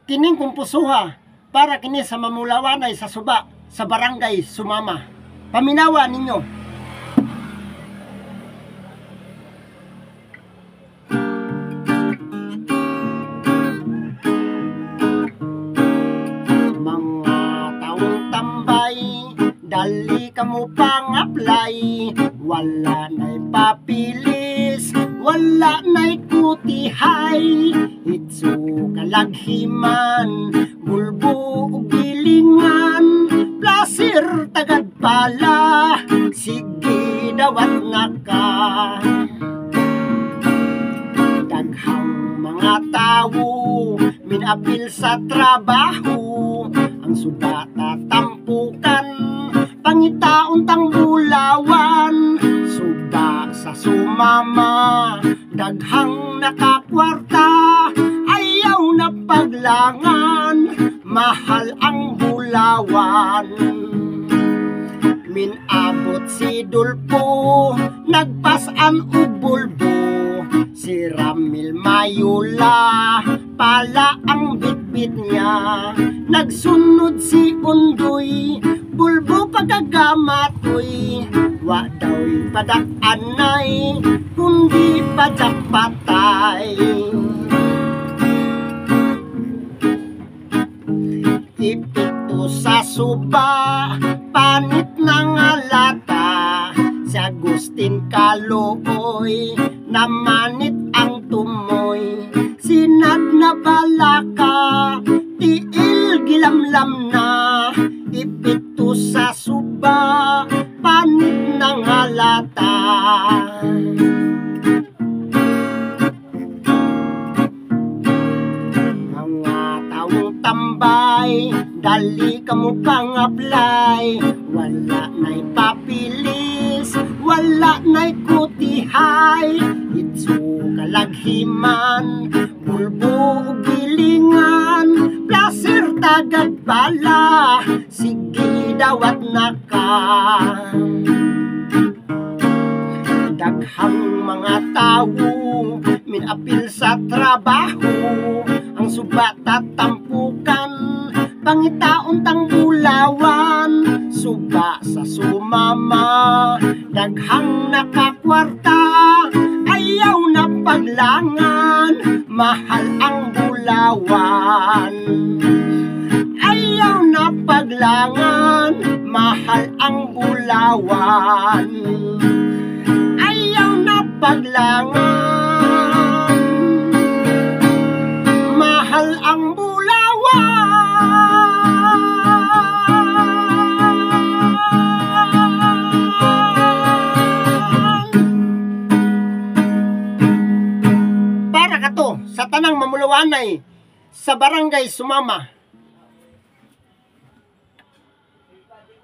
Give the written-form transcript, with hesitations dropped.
kining kumpusuha para kini sa mamulawanay sa suba sa barangay Sumama. Paminawa ninyo. Mga taong tambay, dali kamo pang-apply, wala na'y papilis, wala na'y kutihay, itso kalaghiman, bulbo ug gilingan, plasir tagad pala, sige dawat naka. Daghang mga tawo minapil sa trabaho, ang suda tatampukan, pangitaon tang bulawan, suba sa Sumama, daghang nakakwarta, ayaw na paglangan, mahal ang bulawan. Minabot si Dulpo, nagpasan og bulbo, si Ramil Mayula, pala ang bitbit niya, nagsunod si Undoy, bulbo pagkagamatoy, wa daw'y padak-anay, kundi padak patay. Ipito sa suba, panit ng alata, si Agustin Calooy, namanit ang tumoy, sinad na balaka, tiil gilamlam na, ipito sa suba, panit ng halata. Mga taong tambay, dali kamo pang-apply, wala na'y papilis, wala na'y kutihay, itso kalaghiman, bulbo ug gilingan, plasir tagad bala, sige dawat naka. Daghang mga tawo minapil sa trabaho, ang suba tatampukan, pangitaon tang bulawan, suba sa Sumama, daghang nakakwarta, ayaw na paglangan, mahal ang bulawan. Ayaw na paglangan, mahal ang bulawan. Ayaw na paglangan, mahal ang bulawan. Para kato sa tanang mamulawanay sa barangay Sumama.